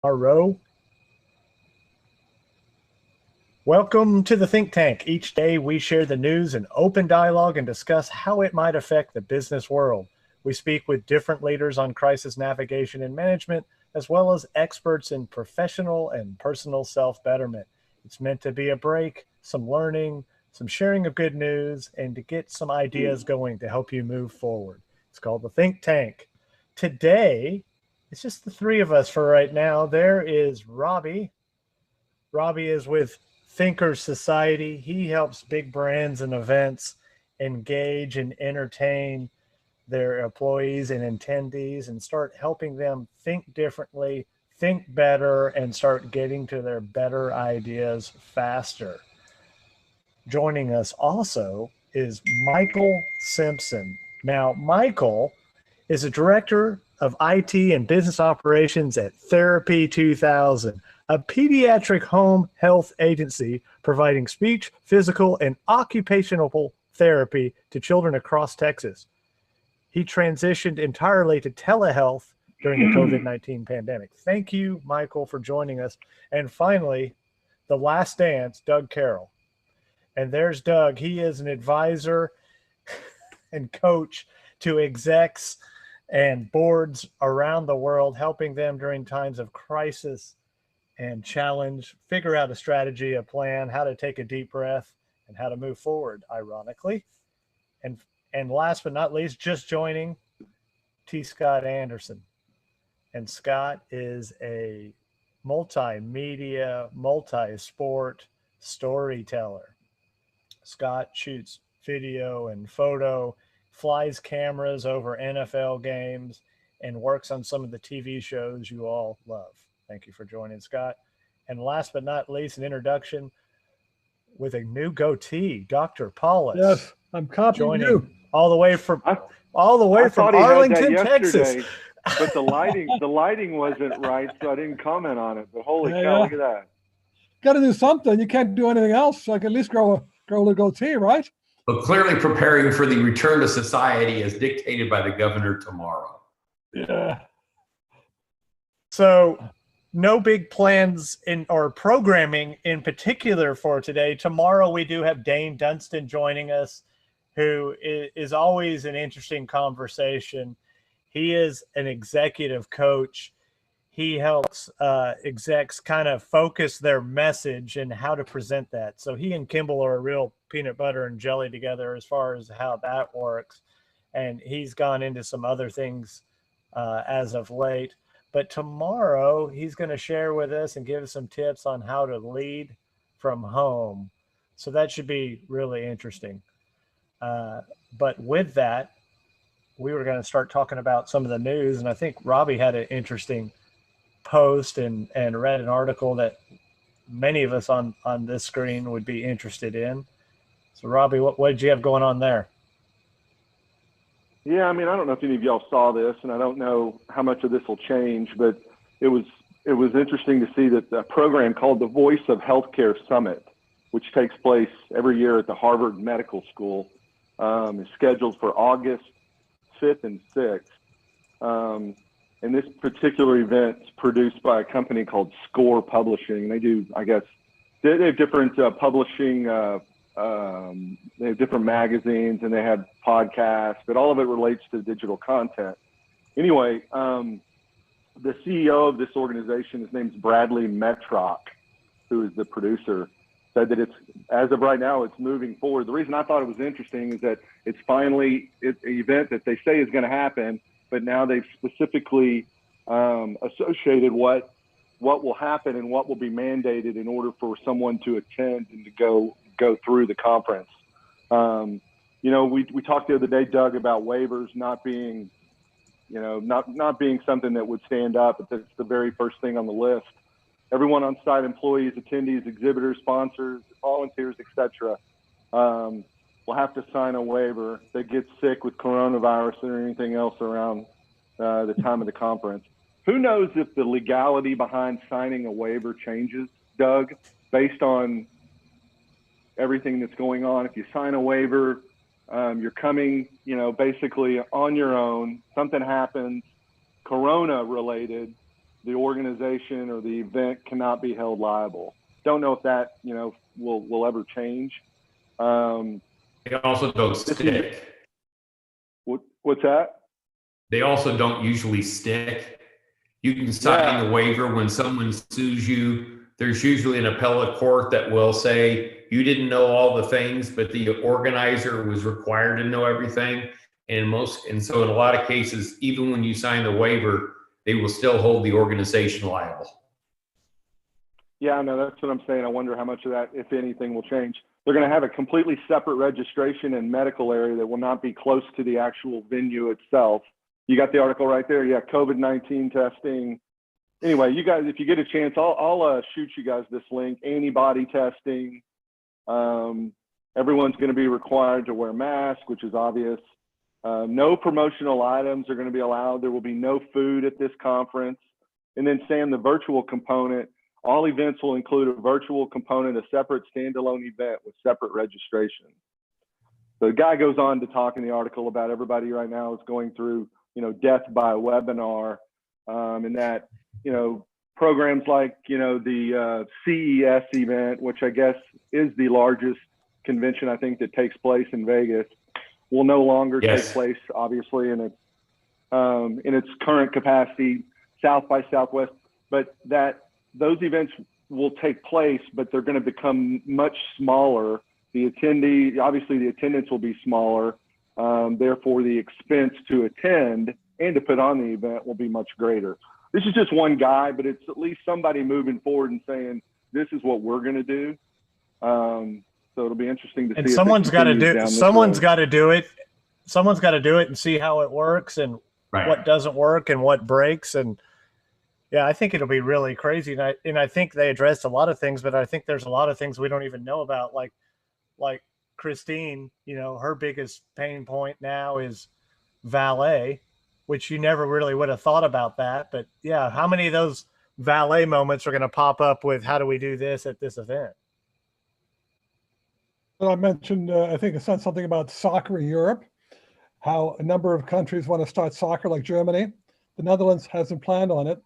Tomorrow. Welcome to the Think Tank. Each day we share the news in open dialogue and discuss how it might affect the business world. We speak with different leaders on crisis navigation and management, as well as experts in professional and personal self-betterment. It's meant to be a break, some learning, some sharing of good news, and to get some ideas going to help you move forward. It's called the Think Tank. Today, it's just the three of us for right now. There is Robbie. Robbie is with Thinkers Society. He helps big brands and events engage and entertain their employees and attendees and start helping them think differently, think better, and start getting to their better ideas faster. Joining us also is Michael Simpson. Now, Michael is a director of IT and business operations at Therapy 2000, a pediatric home health agency providing speech, physical, and occupational therapy to children across Texas. He transitioned entirely to telehealth during the COVID-19 pandemic. Thank you, Michael, for joining us. And finally, the last dance, Doug Carroll. And there's Doug. He is an advisor and coach to execs and boards around the world, helping them during times of crisis and challenge, figure out a strategy, a plan, how to take a deep breath, and how to move forward, ironically. And last but not least, just joining, T. Scott Anderson. And Scott is a multimedia, multi-sport storyteller. Scott shoots video and photo, flies cameras over NFL games, and works on some of the TV shows you all love. Thank you for joining, Scott. And last but not least, an introduction with a new goatee, Dr. Paulus. Yes, I'm copying you. All the way from Arlington, Texas. But the lighting wasn't right, so I didn't comment on it. But holy cow, look at that! Got to do something. You can't do anything else. So I can at least grow a goatee, right? But clearly preparing for the return to society as dictated by the governor tomorrow. Yeah. So no big plans or programming in particular for today. Tomorrow we do have Dane Dunstan joining us, who is always an interesting conversation. He is an executive coach. He helps execs kind of focus their message and how to present that. So he and Kimball are a real peanut butter and jelly together as far as how that works. And he's gone into some other things as of late. But tomorrow he's going to share with us and give us some tips on how to lead from home. So that should be really interesting. But with that, we were going to start talking about some of the news. And I think Robbie had an interesting post and read an article that many of us on this screen would be interested in. So Robbie, what did you have going on there? Yeah, I mean, I don't know if any of y'all saw this, and I don't know how much of this will change, but it was interesting to see that a program called the Voice of Healthcare Summit, which takes place every year at the Harvard Medical School, is scheduled for August 5th and 6th. And this particular event is produced by a company called Score Publishing. They do, I guess, they have different publishing, they have different magazines and they have podcasts, but all of it relates to digital content. Anyway, the CEO of this organization, his name's Bradley Metrock, who is the producer, said that it's, as of right now, it's moving forward. The reason I thought it was interesting is that it's finally an event that they say is going to happen, but now they've specifically associated what will happen and what will be mandated in order for someone to attend and to go through the conference. You know, we talked the other day, Doug, about waivers not being, you know, not being something that would stand up, but that's the very first thing on the list. Everyone on site, employees, attendees, exhibitors, sponsors, volunteers, etc., will have to sign a waiver. They get sick with coronavirus or anything else around the time of the conference. Who knows if the legality behind signing a waiver changes, Doug, based on everything that's going on? If you sign a waiver, you're coming, you know, basically on your own. Something happens, corona related, the organization or the event cannot be held liable. Don't know if that, will ever change. They also don't stick. What's that? They also don't usually stick. You can sign the waiver when someone sues you. There's usually an appellate court that will say you didn't know all the things, but the organizer was required to know everything. And so in a lot of cases, even when you sign the waiver, they will still hold the organization liable. Yeah, no, that's what I'm saying. I wonder how much of that, if anything, will change. They're going to have a completely separate registration and medical area that will not be close to the actual venue itself. You got the article right there. Yeah, COVID-19 testing. Anyway, you guys, if you get a chance, I'll shoot you guys this link. Antibody testing. Everyone's going to be required to wear masks, which is obvious. No promotional items are going to be allowed. There will be no food at this conference. And then, Sam, the virtual component. All events will include a virtual component, a separate standalone event with separate registration. The guy goes on to talk in the article about everybody right now is going through, death by webinar, and that, programs like, the CES event, which I guess is the largest convention, I think, that takes place in Vegas, will no longer take place, obviously, in its current capacity, South by Southwest, but those events will take place, but they're going to become much smaller. The attendance will be smaller. Therefore, the expense to attend and to put on the event will be much greater. This is just one guy, but it's at least somebody moving forward and saying, this is what we're going to do. So it'll be interesting to see. And someone's got to do it. Someone's got to do it. Someone's got to do it and see how it works and what doesn't work and what breaks. And yeah, I think it'll be really crazy. And I think they addressed a lot of things, but I think there's a lot of things we don't even know about. Like Christine, her biggest pain point now is valet, which you never really would have thought about that. But yeah, how many of those valet moments are going to pop up with how do we do this at this event? Well, I mentioned, I think it said something about soccer in Europe, how a number of countries want to start soccer, like Germany. The Netherlands hasn't planned on it.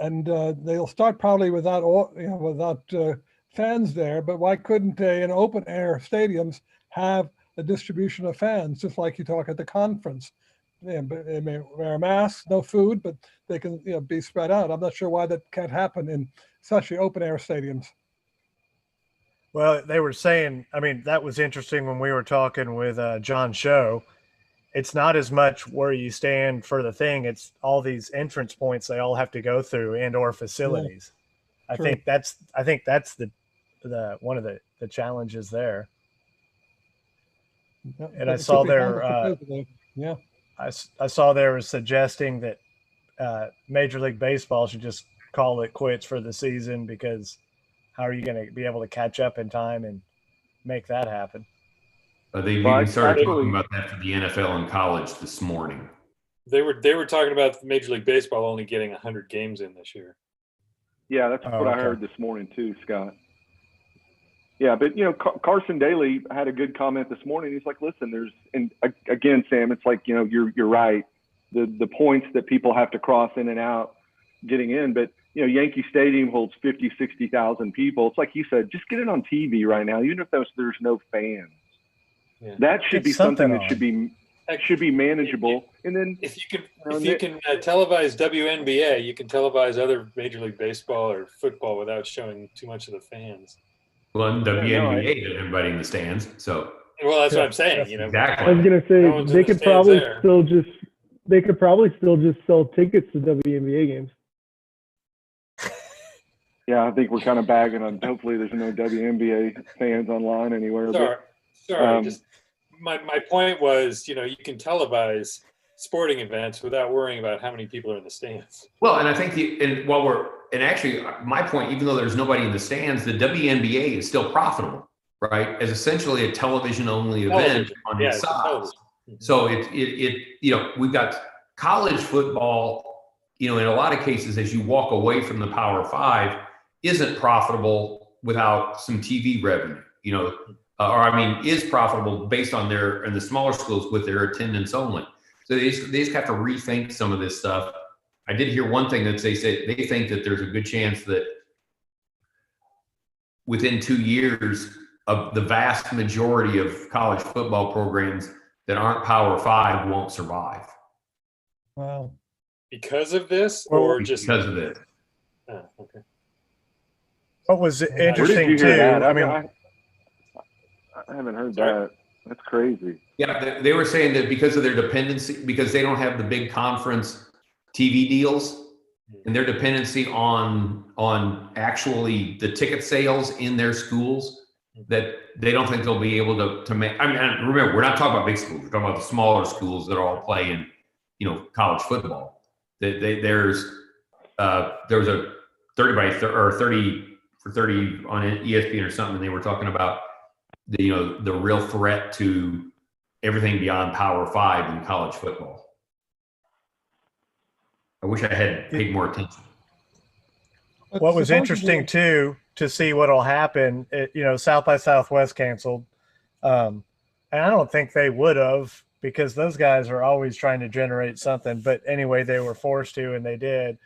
And they'll start probably without fans there, but why couldn't they in open air stadiums have a distribution of fans, just like you talk at the conference? They may wear masks, no food, but they can be spread out. I'm not sure why that can't happen in especially open air stadiums. Well, they were saying, that was interesting when we were talking with John Show. It's not as much where you stand for the thing. It's all these entrance points they all have to go through and or facilities. Yeah, I think that's the one of the challenges there. And I saw I saw they were suggesting that Major League Baseball should just call it quits for the season, because how are you going to be able to catch up in time and make that happen? They've even started talking about that for the NFL and college this morning. They were talking about Major League Baseball only getting 100 games in this year. Yeah, that's what I heard this morning too, Scott. Yeah, but Carson Daly had a good comment this morning. He's like, listen, again, Sam, it's like, you're right. The points that people have to cross in and out getting in, but Yankee Stadium holds 50, 60,000 people. It's like you said, just get it on TV right now, even if there's no fans. Yeah. That should be something that should be manageable. And then if you can televise WNBA, you can televise other Major League Baseball or football without showing too much of the fans. Well, in WNBA, there's everybody in the stands. So that's what I'm saying. Exactly. I was gonna say they could probably still just sell tickets to WNBA games. Yeah, I think we're kind of bagging on. Hopefully, there's no WNBA fans online anywhere. Sorry. Just my point was, you can televise sporting events without worrying about how many people are in the stands. Well, and I think actually my point, even though there's nobody in the stands, the WNBA is still profitable, right? As essentially a television-only event on its size. So we've got college football, in a lot of cases, as you walk away from the Power Five, isn't profitable without some TV revenue, is profitable based on in the smaller schools with their attendance only. So they just have to rethink some of this stuff. I did hear one thing that they say they think that there's a good chance that within 2 years of the vast majority of college football programs that aren't Power 5 won't survive. Wow. Because of this, Well, or just because of it. Oh, okay. What was Where interesting did you hear too, that? I mean, I haven't heard Sorry? that. That's crazy. Yeah, they were saying that because of their dependency, because they don't have the big conference TV deals, and their dependency on actually the ticket sales in their schools, that they don't think they'll be able to make. I mean, remember, we're not talking about big schools. We're talking about the smaller schools that all play in, college football. There was a 30 by 30 or 30 for 30 on ESPN or something. And they were talking about the real threat to everything beyond Power 5 in college football. I wish I had paid more attention. what was interesting too, to see what'll happen, South by Southwest canceled. And I don't think they would have, because those guys are always trying to generate something. But anyway, they were forced to, and they did.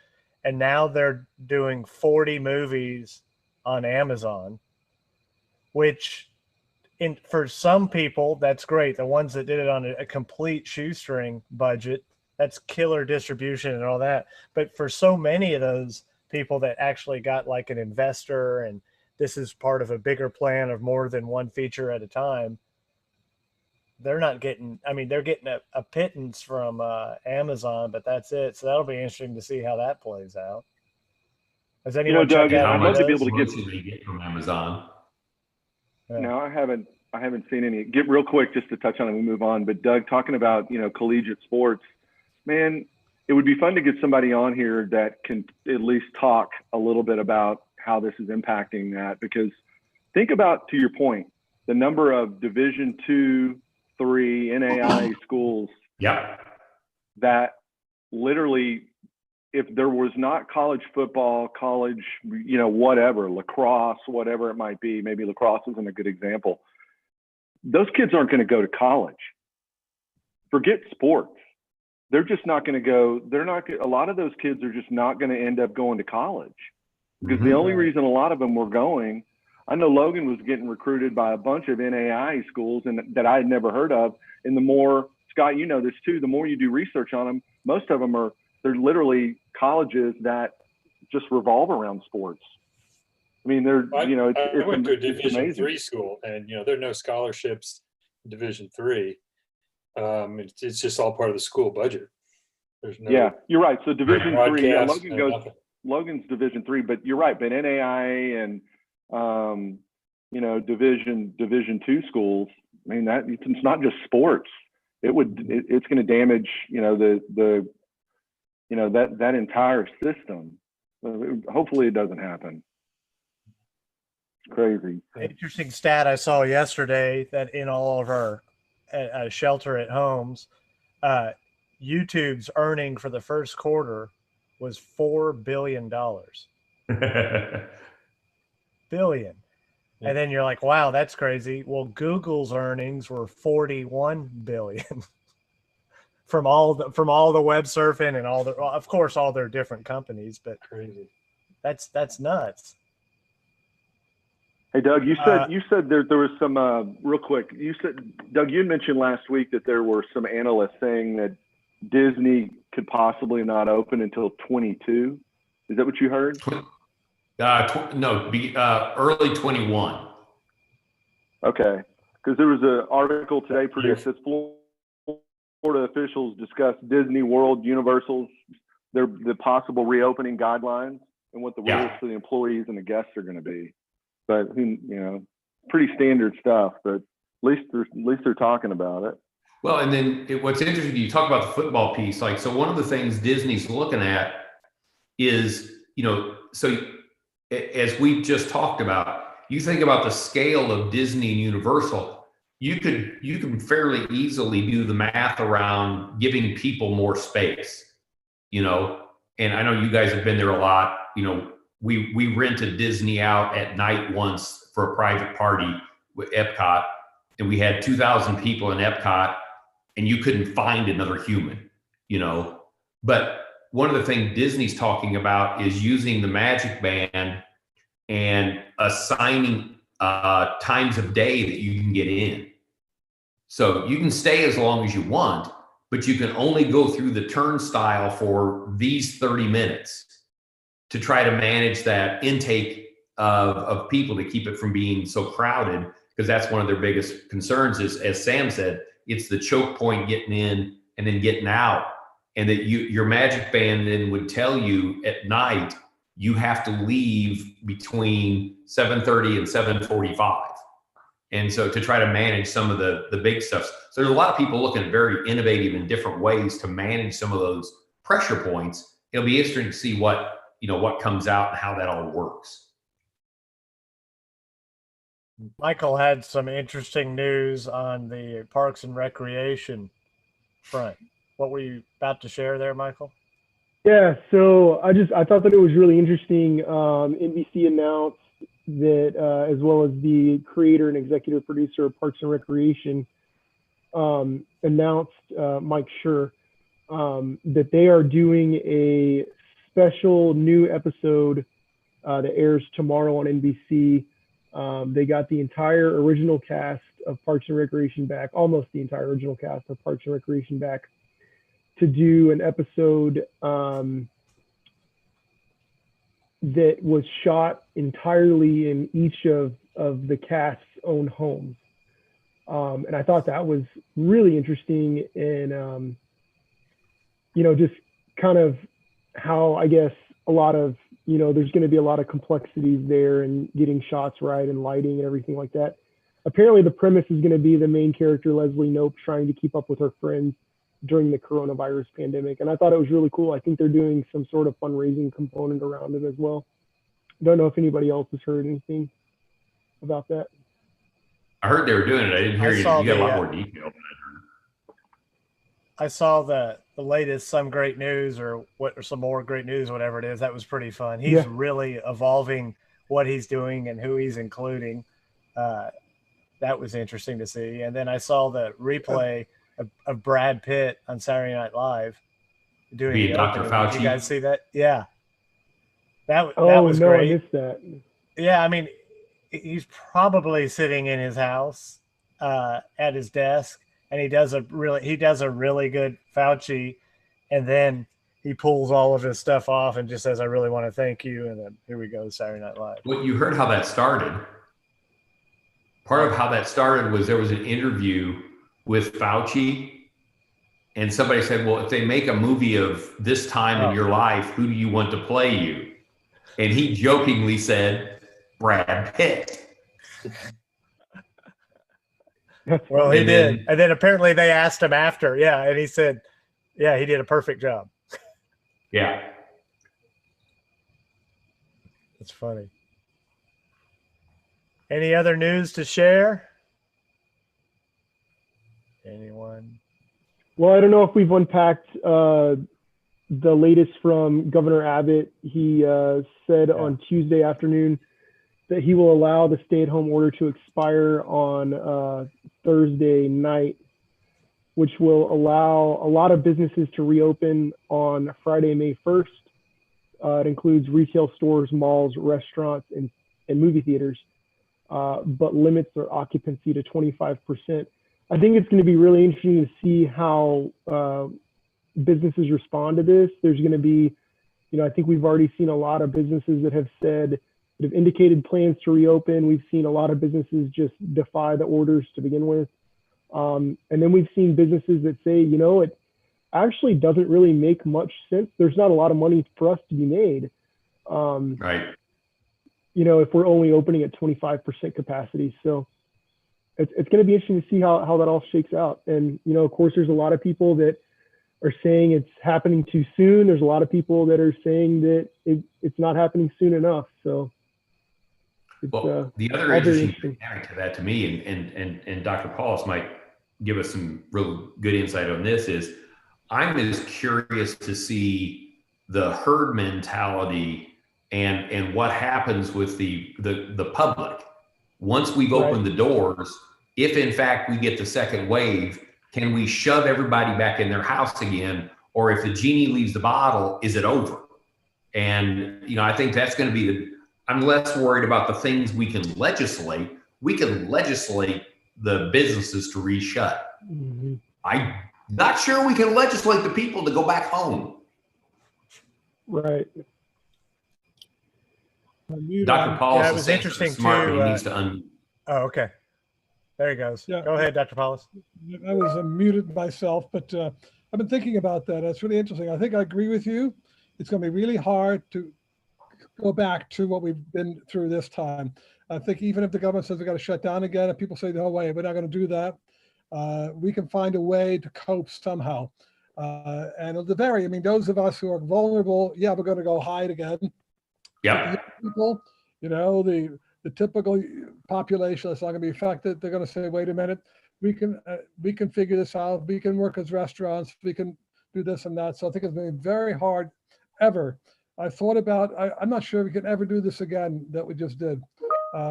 And now they're doing 40 movies on Amazon, which for some people, that's great. The ones that did it on a complete shoestring budget, that's killer distribution and all that. But for so many of those people that actually got like an investor, and this is part of a bigger plan of more than one feature at a time, they're not getting, they're getting a pittance from Amazon, but that's it. So that'll be interesting to see how that plays out. Has anyone Doug, checked out I'd love to be able to get from Amazon? Yeah. No, I haven't seen any. Get real quick just to touch on it and we move on. But Doug, talking about, collegiate sports, man, it would be fun to get somebody on here that can at least talk a little bit about how this is impacting that. Because think about, to your point, the number of Division II, III NAIA schools. Yeah. That literally, if there was not college football, college, whatever, lacrosse, whatever it might be, maybe lacrosse isn't a good example. Those kids aren't going to go to college. Forget sports. They're just not going to go. A lot of those kids are just not going to end up going to college, because the only reason a lot of them were going, I know Logan was getting recruited by a bunch of NAIA schools and that I had never heard of. And the more, Scott, you know this too, the more you do research on them, most of them they're literally colleges that just revolve around sports. I mean, I went to a Division III school, and there are no scholarships in Division III. It's just all part of the school budget. There's no. Yeah, you're right. So Division III, Logan Logan's Division III, but you're right. But NAIA and Division II schools. I mean, that it's not just sports. It's going to damage that entire system. Hopefully, it doesn't happen. It's crazy. Interesting stat I saw yesterday that in all of our shelter at homes, YouTube's earning for the first quarter was $4 billion. Billion. And then you're like, wow, that's crazy. Well, Google's earnings were 41 billion from all the web surfing and of course, all their different companies, but crazy. That's nuts. Hey, Doug, you said there was some, real quick, Doug, you mentioned last week that there were some analysts saying that Disney could possibly not open until 22. Is that what you heard? No, early 21. Okay, because there was an article today produced that Florida officials discussed Disney World, Universal's, the possible reopening guidelines and what the rules for the employees and the guests are going to be. But pretty standard stuff. But at least they're talking about it. Well, and then what's interesting, you talk about the football piece. Like, so one of the things Disney's looking at is, so as we just talked about, you think about the scale of Disney and Universal, you can fairly easily do the math around giving people more space, and I know you guys have been there a lot. We rented Disney out at night once for a private party with Epcot, and we had 2,000 people in Epcot, and you couldn't find another human, but one of the things Disney's talking about is using the Magic Band and assigning times of day that you can get in. So you can stay as long as you want, but you can only go through the turnstile for these 30 minutes to try to manage that intake of people to keep it from being so crowded, because that's one of their biggest concerns is, as Sam said, it's the choke point getting in and then getting out. And that your Magic Band then would tell you at night, you have to leave between 7:30 and 7:45. And so to try to manage some of the big stuff. So there's a lot of people looking at very innovative and different ways to manage some of those pressure points. It'll be interesting to see what comes out and how that all works. Michael had some interesting news on the Parks and Recreation front. What were you about to share there, Michael? Yeah, so I thought that it was really interesting. NBC announced that, as well as the creator and executive producer of Parks and Recreation, announced, Mike Schur, that they are doing a special new episode that airs tomorrow on NBC. They got the entire original cast of Parks and Recreation back, almost the entire original cast of Parks and Recreation back, to do an episode that was shot entirely in each of the cast's own homes. And I thought that was really interesting, and just kind of how, I guess, a lot of, there's going to be a lot of complexities there and getting shots right and lighting and everything like that. Apparently the premise is going to be the main character, Leslie Knope, trying to keep up with her friends during the coronavirus pandemic. And I thought it was really cool. I think they're doing some sort of fundraising component around it as well. Don't know if anybody else has heard anything about that. I heard they were doing it. I didn't hear you. You got a lot more detail. I saw the latest Some Great News or Some More Great News, whatever it is. That was pretty fun. He's really evolving what he's doing and who he's including. That was interesting to see. And then I saw the replay of Brad Pitt on Saturday Night Live doing Dr. Fauci. Did you guys see that? Yeah. That was great. I missed that. Yeah, I mean, he's probably sitting in his house at his desk, and he does a really good Fauci, and then he pulls all of his stuff off and just says, "I really want to thank you," and then here we go, Saturday Night Live. Well, you heard how that started. Part of how that started was there was an interview with Fauci, and somebody said, well, if they make a movie of this time in your life, who do you want to play you? And he jokingly said, Brad Pitt. Well, he did. And then apparently they asked him after. Yeah. And he said, yeah, he did a perfect job. Yeah. That's funny. Any other news to share? Anyone? Well, I don't know if we've unpacked the latest from Governor Abbott. He said on Tuesday afternoon that he will allow the stay-at-home order to expire on Thursday night, which will allow a lot of businesses to reopen on Friday, May 1st. It includes retail stores, malls, restaurants, and movie theaters, but limits their occupancy to 25%. I think it's going to be really interesting to see how businesses respond to this. There's going to be, I think we've already seen a lot of businesses that have indicated plans to reopen. We've seen a lot of businesses just defy the orders to begin with. And then we've seen businesses that say, it actually doesn't really make much sense. There's not a lot of money for us to be made. Right. If we're only opening at 25% capacity. So it's going to be interesting to see how that all shakes out. And, of course, there's a lot of people that are saying it's happening too soon. There's a lot of people that are saying that it's not happening soon enough. So the other interesting dynamic to that to me, and Dr. Paulus might give us some real good insight on this, is I'm as curious to see the herd mentality and what happens with the public. Once we've opened the doors, if in fact we get the second wave, can we shove everybody back in their house again? or if the genie leaves the bottle, is it over? And, I think that's going to be I'm less worried about the things we can legislate. We can legislate the businesses to reshut. Mm-hmm. I'm not sure we can legislate the people to go back home. Right. Dr. Paulus, yeah, it was interesting smart, too. He needs to unmute. Oh, okay. There he goes. Yeah. Go ahead, Dr. Paulus. I was muted myself, but I've been thinking about that. It's really interesting. I think I agree with you. It's going to be really hard to go back to what we've been through this time. I think even if the government says we got to shut down again, and people say, no way, we're not going to do that, we can find a way to cope somehow. And those of us who are vulnerable, yeah, we're going to go hide again. Yeah. People, the typical population that's not going to be affected, they're going to say, wait a minute, we can figure this out. We can work as restaurants. We can do this and that. So I think it's been very hard ever. I thought about, I'm not sure we can ever do this again that we just did,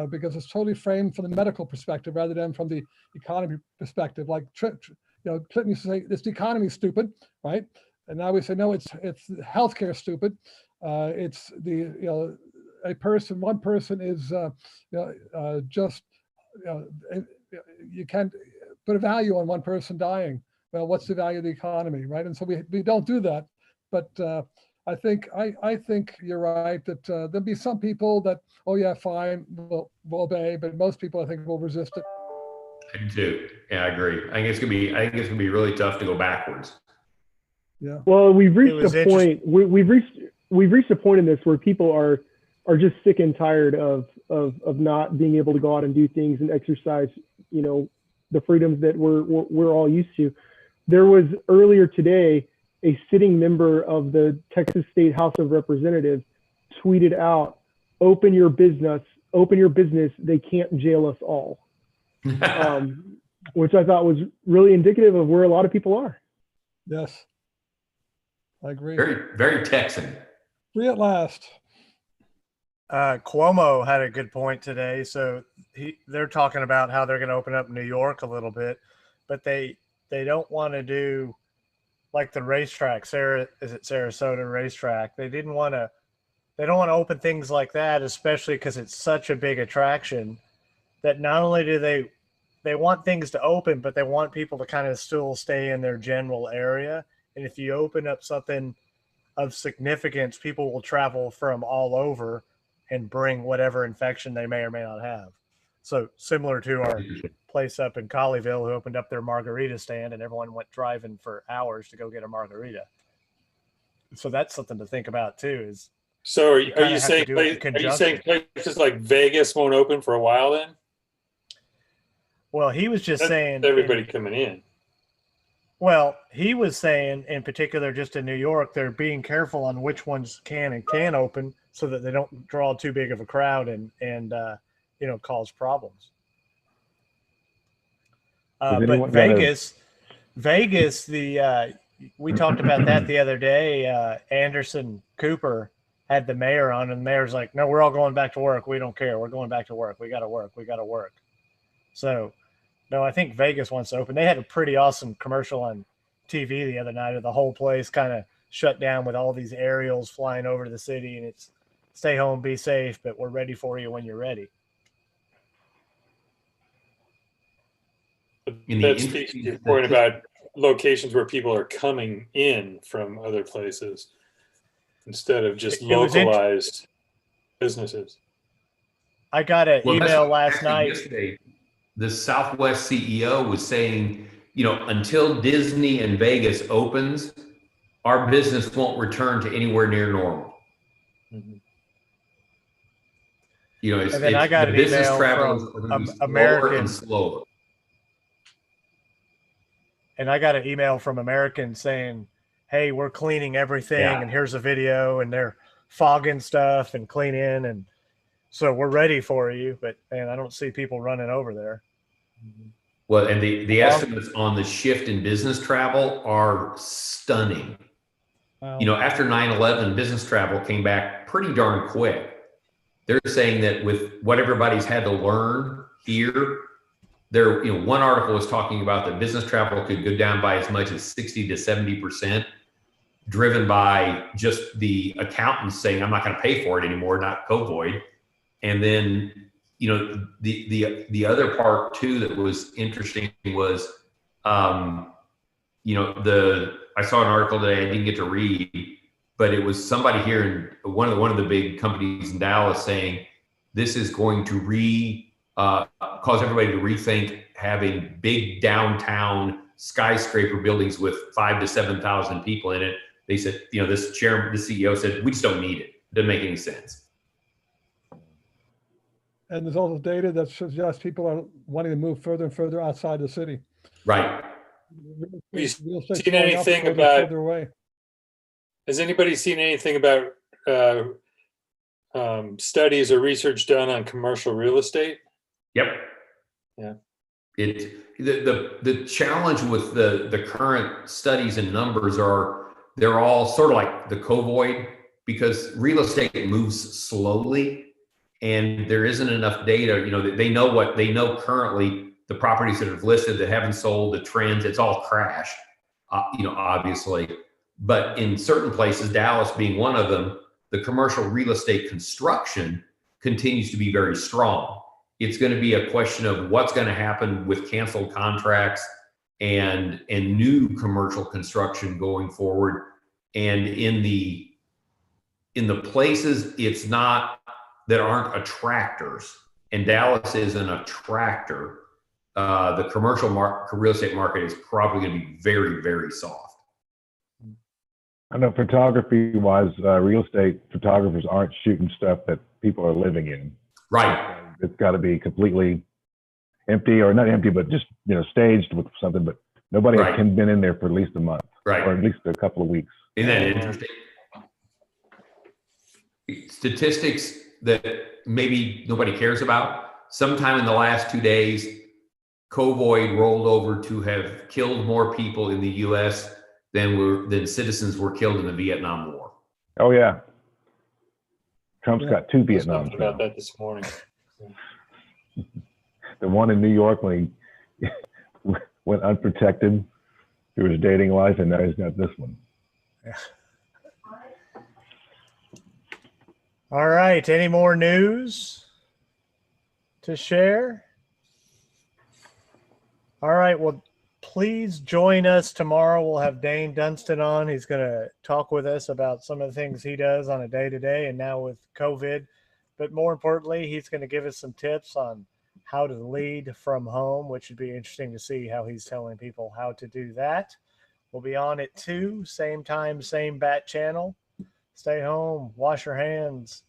because it's totally framed from the medical perspective rather than from the economy perspective. Like, Clinton used to say, this economy is stupid, right? And now we say, no, it's healthcare stupid. It's one person is you can't put a value on one person dying. Well, what's the value of the economy, right? And so we don't do that. But I think you're right that there'll be some people that, oh yeah, fine, we'll obey, but most people I think will resist it. I do too. Yeah, I agree. I think it's gonna be really tough to go backwards. Yeah. Well, we've reached a point. We've reached a point in this where people are just sick and tired of not being able to go out and do things and exercise, the freedoms that we're all used to. There was earlier today a sitting member of the Texas State House of Representatives tweeted out, open your business, they can't jail us all. Which I thought was really indicative of where a lot of people are. Yes, I agree. Very, very Texan. Free at last. Cuomo had a good point today. So they're talking about how they're going to open up New York a little bit, but they don't want to do like the racetrack. Sarasota racetrack? They don't want to open things like that, especially because it's such a big attraction that not only do they want things to open, but they want people to kind of still stay in their general area. And if you open up something of significance, people will travel from all over and bring whatever infection they may or may not have. So similar to our place up in Colleyville, who opened up their margarita stand and everyone went driving for hours to go get a margarita. So that's something to think about too. So are you saying places like Vegas won't open for a while then? Well, he was just saying everybody coming in. Well, he was saying in particular, just in New York, they're being careful on which ones can and can't open so that they don't draw too big of a crowd and cause problems. But Vegas, we talked about that the other day. Anderson Cooper had the mayor on, and the mayor's like, no, we're all going back to work. We don't care. We're going back to work. We got to work. So, no, I think Vegas wants to open. They had a pretty awesome commercial on TV the other night of the whole place kind of shut down with all these aerials flying over the city, and it's stay home, be safe, but we're ready for you when you're ready. That speaks to your point about locations where people are coming in from other places instead of just localized businesses. I got an email last night. Yesterday, the Southwest CEO was saying, until Disney and Vegas opens, our business won't return to anywhere near normal. Mm-hmm. And then I got an email from American. And I got an email from American saying, hey, we're cleaning everything, and here's a video, and they're fogging stuff and cleaning, and so we're ready for you. But man, I don't see people running over there. Well, and the estimates on the shift in business travel are stunning. Wow. After 9/11, business travel came back pretty darn quick. They're saying that with what everybody's had to learn here, one article was talking about that business travel could go down by as much as 60 to 70%. driven by just the accountants saying, I'm not going to pay for it anymore, not COVID. And then, you know, the other part too that was interesting was, you know, I saw an article today I didn't get to read, but it was somebody here in one of the big companies in Dallas saying this is going to cause everybody to rethink having big downtown skyscraper buildings with 5,000 to 7,000 people in it. They said, you know, the CEO said, we just don't need it. It doesn't make any sense. And there's also data that suggests people are wanting to move further and further outside the city. Right. Have you seen anything about? Has anybody seen anything about studies or research done on commercial real estate? Yep. Yeah. The challenge with the current studies and numbers are they're all sort of like the covoid, because real estate moves slowly and there isn't enough data. You know, they know currently the properties that have listed that haven't sold, the trends, it's all crashed, you know, obviously. But in certain places, Dallas being one of them, the commercial real estate construction continues to be very strong. It's going to be a question of what's going to happen with canceled contracts and new commercial construction going forward. And in the places it's not, that aren't attractors, and Dallas is an attractor, the commercial real estate market is probably going to be very, very soft. I know photography-wise, real estate photographers aren't shooting stuff that people are living in. Right. It's got to be completely empty, or not empty, but just, you know, staged with something. But nobody has been in there for at least a month, right, or at least a couple of weeks. Isn't that interesting? Statistics that maybe nobody cares about. Sometime in the last 2 days, COVID rolled over to have killed more people in the U.S. than citizens were killed in the Vietnam War. Oh yeah, Trump's got 2 Vietnams now. About that this morning. The one in New York when he went unprotected through his dating life, and now he's got this one. Yeah. All right. Any more news to share? All right. Well, please join us tomorrow. We'll have Dane Dunstan on. He's going to talk with us about some of the things he does on a day-to-day and now with COVID. But more importantly, he's going to give us some tips on how to lead from home, which would be interesting to see how he's telling people how to do that. We'll be on at 2, same time, same bat channel. Stay home, wash your hands,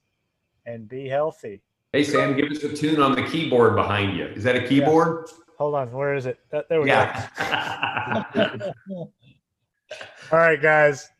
and be healthy. Hey, Sam, give us a tune on the keyboard behind you. Is that a keyboard? Yeah. Hold on. Where is it? There we go. All right, guys.